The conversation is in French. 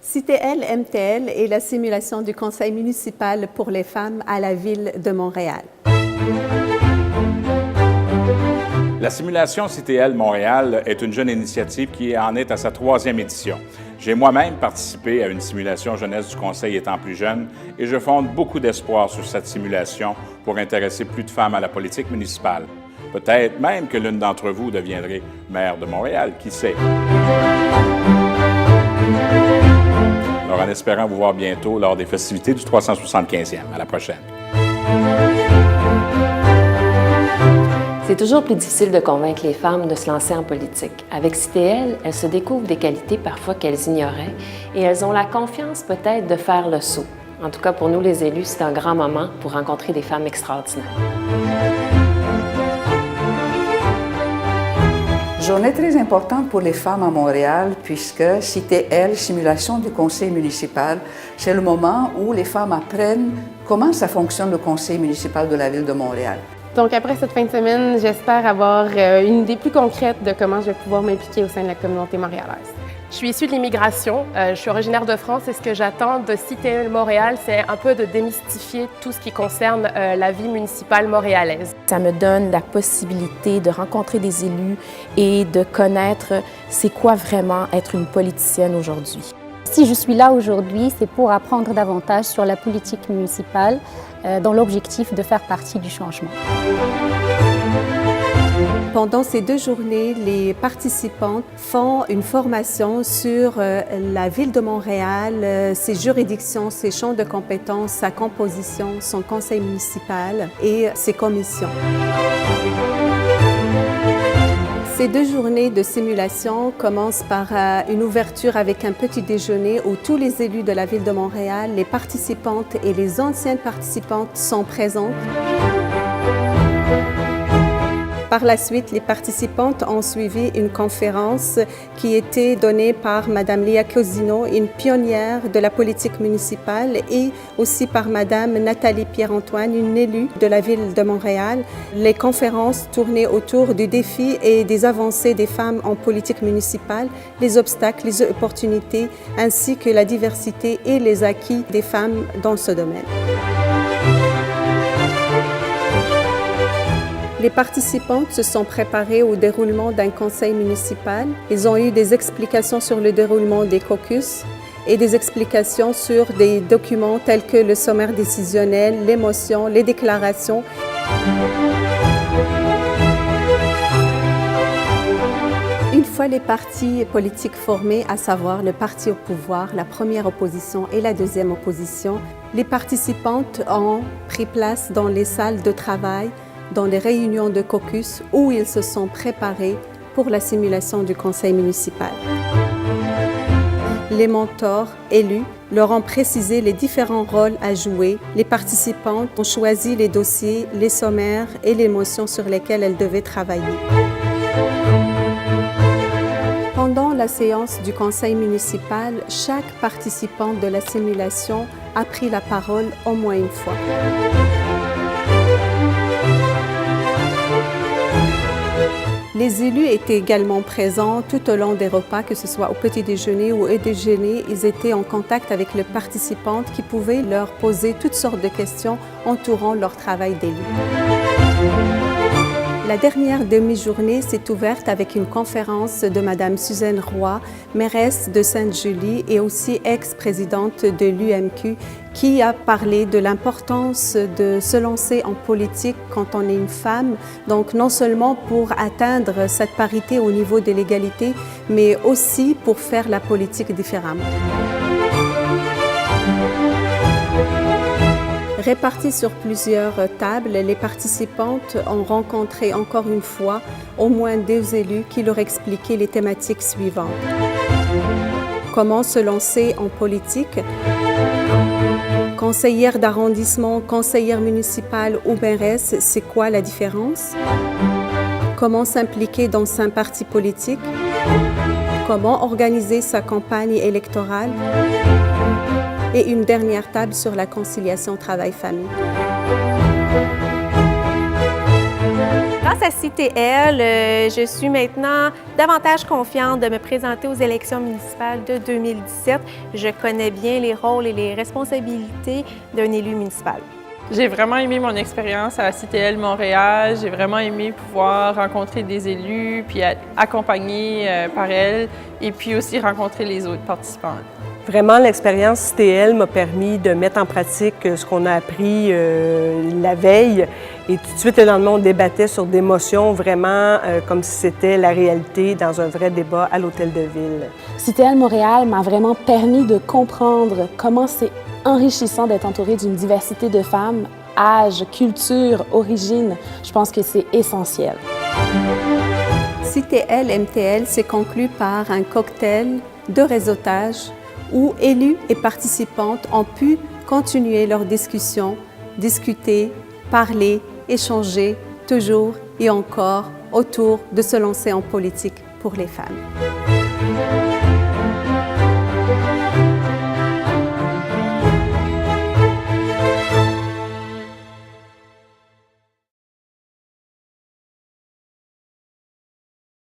CITL MTL est la simulation du conseil municipal pour les femmes à la Ville de Montréal. La simulation CITL Montréal est une jeune initiative qui en est à sa 3e édition. J'ai moi-même participé à une simulation jeunesse du conseil étant plus jeune et je fonde beaucoup d'espoir sur cette simulation pour intéresser plus de femmes à la politique municipale. Peut-être même que l'une d'entre vous deviendrait maire de Montréal, qui sait? Alors, en espérant vous voir bientôt lors des festivités du 375e. À la prochaine. C'est toujours plus difficile de convaincre les femmes de se lancer en politique. Avec CITL, elles se découvrent des qualités parfois qu'elles ignoraient et elles ont la confiance peut-être de faire le saut. En tout cas, pour nous les élus, c'est un grand moment pour rencontrer des femmes extraordinaires. Journée très importante pour les femmes à Montréal puisque CITL, Simulation du conseil municipal, c'est le moment où les femmes apprennent comment ça fonctionne le conseil municipal de la Ville de Montréal. Donc après cette fin de semaine, j'espère avoir une idée plus concrète de comment je vais pouvoir m'impliquer au sein de la communauté montréalaise. Je suis issue de l'immigration, je suis originaire de France et ce que j'attends de CITL Montréal, c'est un peu de démystifier tout ce qui concerne la vie municipale montréalaise. Ça me donne la possibilité de rencontrer des élus et de connaître c'est quoi vraiment être une politicienne aujourd'hui. Si je suis là aujourd'hui, c'est pour apprendre davantage sur la politique municipale dans l'objectif de faire partie du changement. Pendant ces 2 journées, les participantes font une formation sur la Ville de Montréal, ses juridictions, ses champs de compétences, sa composition, son conseil municipal et ses commissions. Ces 2 journées de simulation commencent par une ouverture avec un petit déjeuner où tous les élus de la Ville de Montréal, les participantes et les anciennes participantes sont présentes. Par la suite, les participantes ont suivi une conférence qui était donnée par Mme Léa Cosino, une pionnière de la politique municipale, et aussi par Mme Nathalie Pierre-Antoine, une élue de la Ville de Montréal. Les conférences tournaient autour du défi et des avancées des femmes en politique municipale, les obstacles, les opportunités, ainsi que la diversité et les acquis des femmes dans ce domaine. Les participantes se sont préparées au déroulement d'un conseil municipal. Ils ont eu des explications sur le déroulement des caucus et des explications sur des documents tels que le sommaire décisionnel, les motions, les déclarations. Une fois les partis politiques formés, à savoir le parti au pouvoir, la première opposition et la deuxième opposition, les participantes ont pris place dans les salles de travail, dans les réunions de caucus où ils se sont préparés pour la simulation du conseil municipal. Les mentors élus leur ont précisé les différents rôles à jouer. Les participantes ont choisi les dossiers, les sommaires et les motions sur lesquelles elles devaient travailler. Pendant la séance du conseil municipal, chaque participant de la simulation a pris la parole au moins une fois. Les élus étaient également présents tout au long des repas, que ce soit au petit déjeuner ou au déjeuner. Ils étaient en contact avec les participantes qui pouvaient leur poser toutes sortes de questions entourant leur travail d'élu. La dernière demi-journée s'est ouverte avec une conférence de Mme Suzanne Roy, mairesse de Sainte-Julie et aussi ex-présidente de l'UMQ, qui a parlé de l'importance de se lancer en politique quand on est une femme, donc non seulement pour atteindre cette parité au niveau de l'égalité, mais aussi pour faire la politique différemment. Réparties sur plusieurs tables, les participantes ont rencontré encore une fois au moins 2 élus qui leur expliquaient les thématiques suivantes. Comment se lancer en politique? Conseillère d'arrondissement, conseillère municipale ou mairesse, c'est quoi la différence? Comment s'impliquer dans un parti politique? Comment organiser sa campagne électorale? Et une dernière table sur la conciliation travail-famille. Grâce Grâce à CITL, je suis maintenant davantage confiante de me présenter aux élections municipales de 2017. Je connais bien les rôles et les responsabilités d'un élu municipal. J'ai vraiment aimé mon expérience à CITL Montréal. J'ai vraiment aimé pouvoir rencontrer des élus, puis être accompagnée par elles, et puis aussi rencontrer les autres participants. Vraiment, l'expérience CITL m'a permis de mettre en pratique ce qu'on a appris la veille. Et tout de suite, le lendemain, on débattait sur des motions vraiment comme si c'était la réalité dans un vrai débat à l'Hôtel de Ville. CITL Montréal m'a vraiment permis de comprendre comment c'est enrichissant d'être entouré d'une diversité de femmes, âge, culture, origine. Je pense que c'est essentiel. CITL-MTL s'est conclu par un cocktail de réseautage où élus et participantes ont pu continuer leur discussion, discuter, parler, échanger, toujours et encore autour de se lancer en politique pour les femmes.